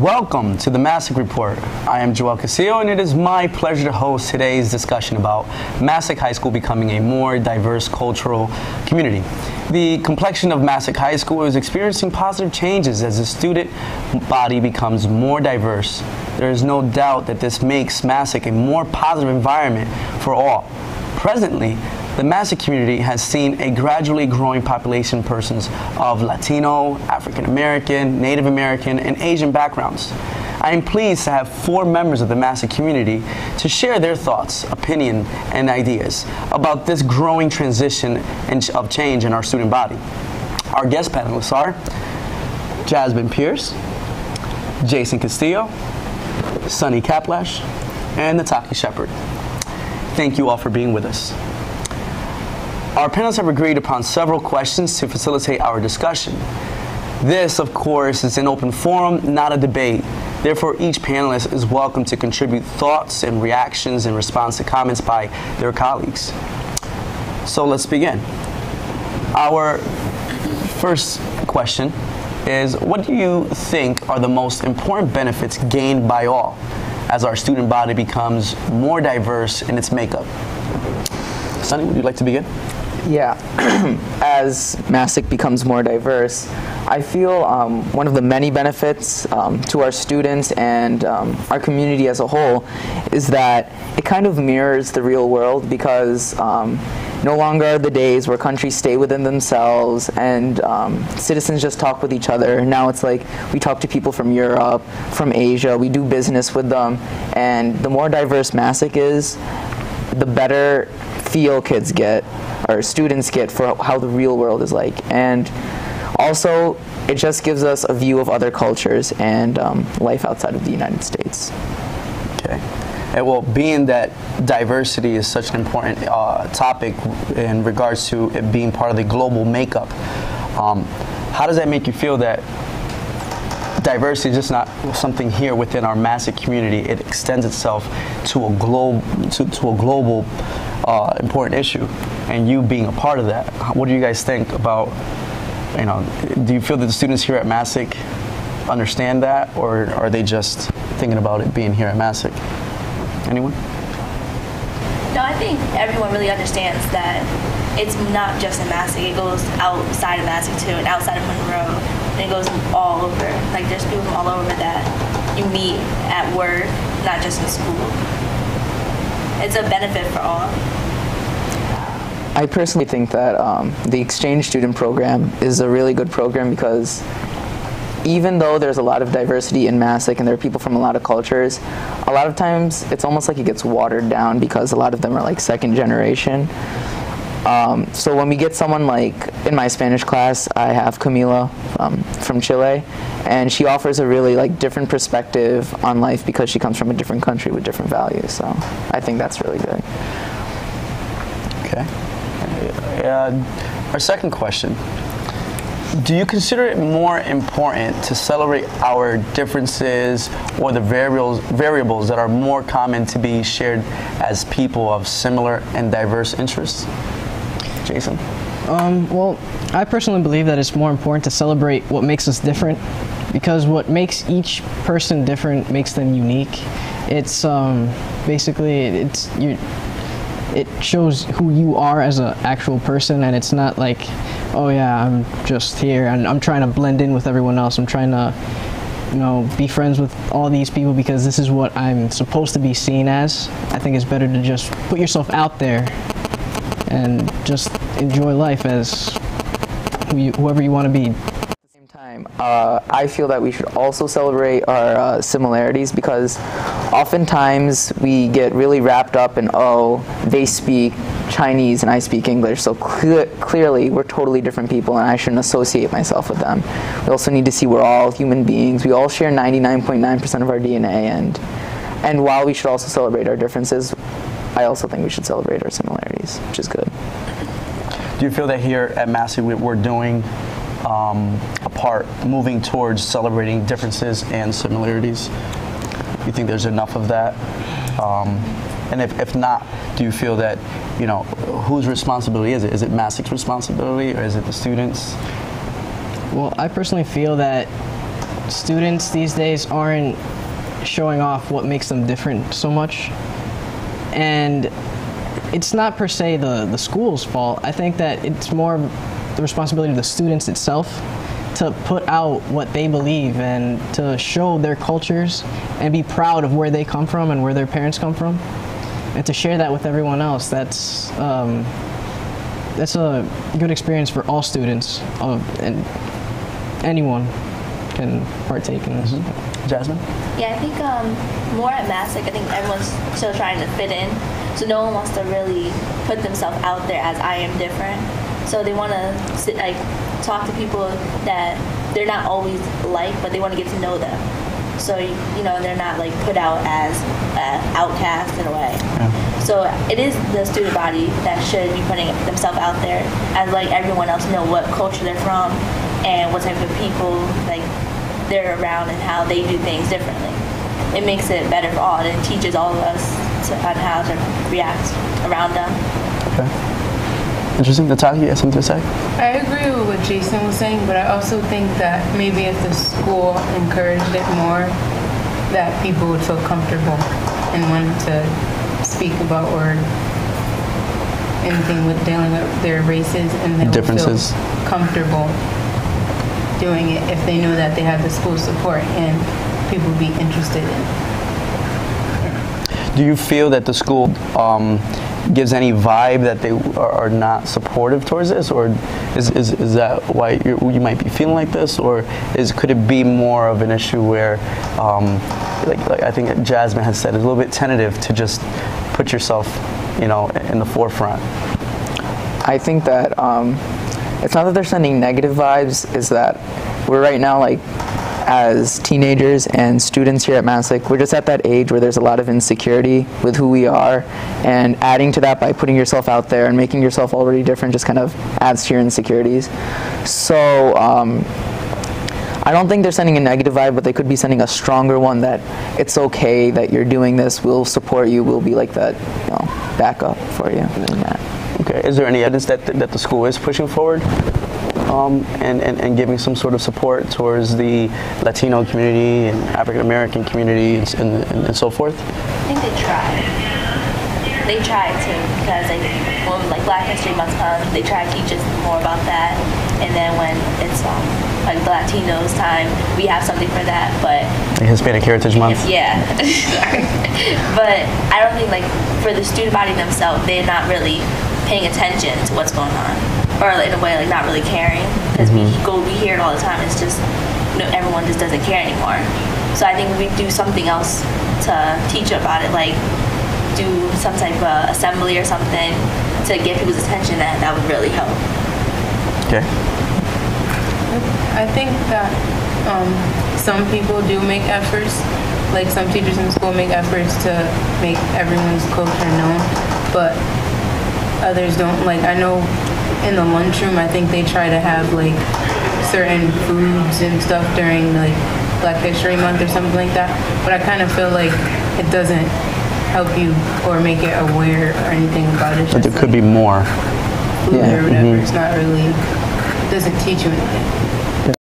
Welcome to the Masuk Report. I am Joel Casillo, and it is my pleasure to host today's discussion about Masuk High School becoming a more diverse cultural community. The complexion of Masuk High School is experiencing positive changes as the student body becomes more diverse. There is no doubt that this makes Masuk a more positive environment for all. Presently, the Masuk community has seen a gradually growing population of persons of Latino, African American, Native American, and Asian backgrounds. I am pleased to have 4 members of the Masuk community to share their thoughts, opinion, and ideas about this growing transition of change in our student body. Our guest panelists are Jasmine Pierce, Jason Castillo, Sunny Kaplash, and Nataki Shepard. Thank you all for being with us. Our panelists have agreed upon several questions to facilitate our discussion. This, of course, is an open forum, not a debate. Therefore, each panelist is welcome to contribute thoughts and reactions in response to comments by their colleagues. So let's begin. Our first question is, what do you think are the most important benefits gained by all as our student body becomes more diverse in its makeup? Sunny, would you like to begin? Yeah, as Masuk becomes more diverse, I feel one of the many benefits to our students and our community as a whole is that it kind of mirrors the real world, because no longer are the days where countries stay within themselves and citizens just talk with each other. Now it's like we talk to people from Europe, from Asia, we do business with them, and the more diverse Masuk is, the better feel kids get, or students get, for how the real world is like. And also, it just gives us a view of other cultures and life outside of the United States. Okay. And well, being that diversity is such an important topic in regards to it being part of the global makeup, how does that make you feel that diversity is just not something here within our Masuk community? It extends itself to a global important issue, and you being a part of that. What do you guys think about, do you feel that the students here at Masuk understand that, or are they just thinking about it being here at Masuk? Anyone? No, I think everyone really understands that it's not just in Masuk. It goes outside of Masuk too, and outside of Monroe, and it goes all over. Like, there's people from all over that you meet at work, not just in school. It's a benefit for all. I personally think that the exchange student program is a really good program, because even though there's a lot of diversity in Masuk and there are people from a lot of cultures, a lot of times it's almost like it gets watered down because a lot of them are like second generation. So when we get someone like, in my Spanish class, I have Camila from Chile, and she offers a really different perspective on life because she comes from a different country with different values. So I think that's really good. Okay. Our second question. Do you consider it more important to celebrate our differences or the variables that are more common to be shared as people of similar and diverse interests? Jason? Well, I personally believe that it's more important to celebrate what makes us different, because what makes each person different makes them unique. It's basically, it shows who you are as an actual person, and it's not like, oh yeah, I'm just here and I'm trying to blend in with everyone else. I'm trying to, be friends with all these people because this is what I'm supposed to be seen as. I think it's better to just put yourself out there and just enjoy life as whoever you want to be. I feel that we should also celebrate our similarities, because oftentimes we get really wrapped up in, oh, they speak Chinese and I speak English, so clearly we're totally different people and I shouldn't associate myself with them. We also need to see we're all human beings. We all share 99.9% of our DNA, and while we should also celebrate our differences, I also think we should celebrate our similarities, which is good. Do you feel that here at Masuk we're doing a part moving towards celebrating differences and similarities? You think there's enough of that? And if not, do you feel that, whose responsibility is it? Is it Masuk's responsibility, or is it the students? Well, I personally feel that students these days aren't showing off what makes them different so much. And it's not per se the school's fault. I think that it's more the responsibility of the students itself to put out what they believe and to show their cultures and be proud of where they come from and where their parents come from, and to share that with everyone else. That's a good experience for all students, and anyone can partake in this. Jasmine? Yeah, I think more at Masuk, I think everyone's still trying to fit in. So no one wants to really put themselves out there as I am different. So they want to talk to people that they're not always like, but they want to get to know them. So they're not like put out as outcast in a way. Yeah. So it is the student body that should be putting themselves out there, as like everyone else know what culture they're from and what type of people like they're around and how they do things differently. It makes it better for all, and it teaches all of us on how to react around them. Okay. Interesting. Natalia, you have something to say? I agree with what Jason was saying, but I also think that maybe if the school encouraged it more, that people would feel comfortable and want to speak about or anything with dealing with their races, and they would differences. Feel comfortable doing it if they knew that they had the school support and people would be interested in it. Do you feel that the school gives any vibe that they are not supportive towards this, or is that why you might be feeling like this, or could it be more of an issue where, like I think Jasmine has said, it's a little bit tentative to just put yourself, in the forefront? I think that it's not that they're sending negative vibes, is that we're right now, like, as teenagers and students here at Masuk, we're just at that age where there's a lot of insecurity with who we are, and adding to that by putting yourself out there and making yourself already different just kind of adds to your insecurities. So I don't think they're sending a negative vibe, but they could be sending a stronger one, that it's okay that you're doing this, we'll support you, we'll be like that, backup for you. Okay. Is there any evidence that the school is pushing forward and giving some sort of support towards the Latino community and African American community and so forth? I think they try. They try to, because when Black History Month comes, they try to teach us more about that. And then when it's like the Latinos time, we have something for that. But Hispanic Heritage Month. Yeah. But I don't think for the student body themselves, they're not really paying attention to what's going on, or in a way not really caring, because we hear it all the time. It's just everyone just doesn't care anymore. So I think if we do something else to teach about it, like do some type of assembly or something to get people's attention, that would really help. Okay. I think that some people do make efforts, like some teachers in school make efforts to make everyone's culture known, but others don't. I know in the lunchroom, I think they try to have certain foods and stuff during Black History Month or something like that, but I kind of feel like it doesn't help you or make it aware or anything about it. But there could be more. Food or whatever. It's not really, it doesn't teach you anything.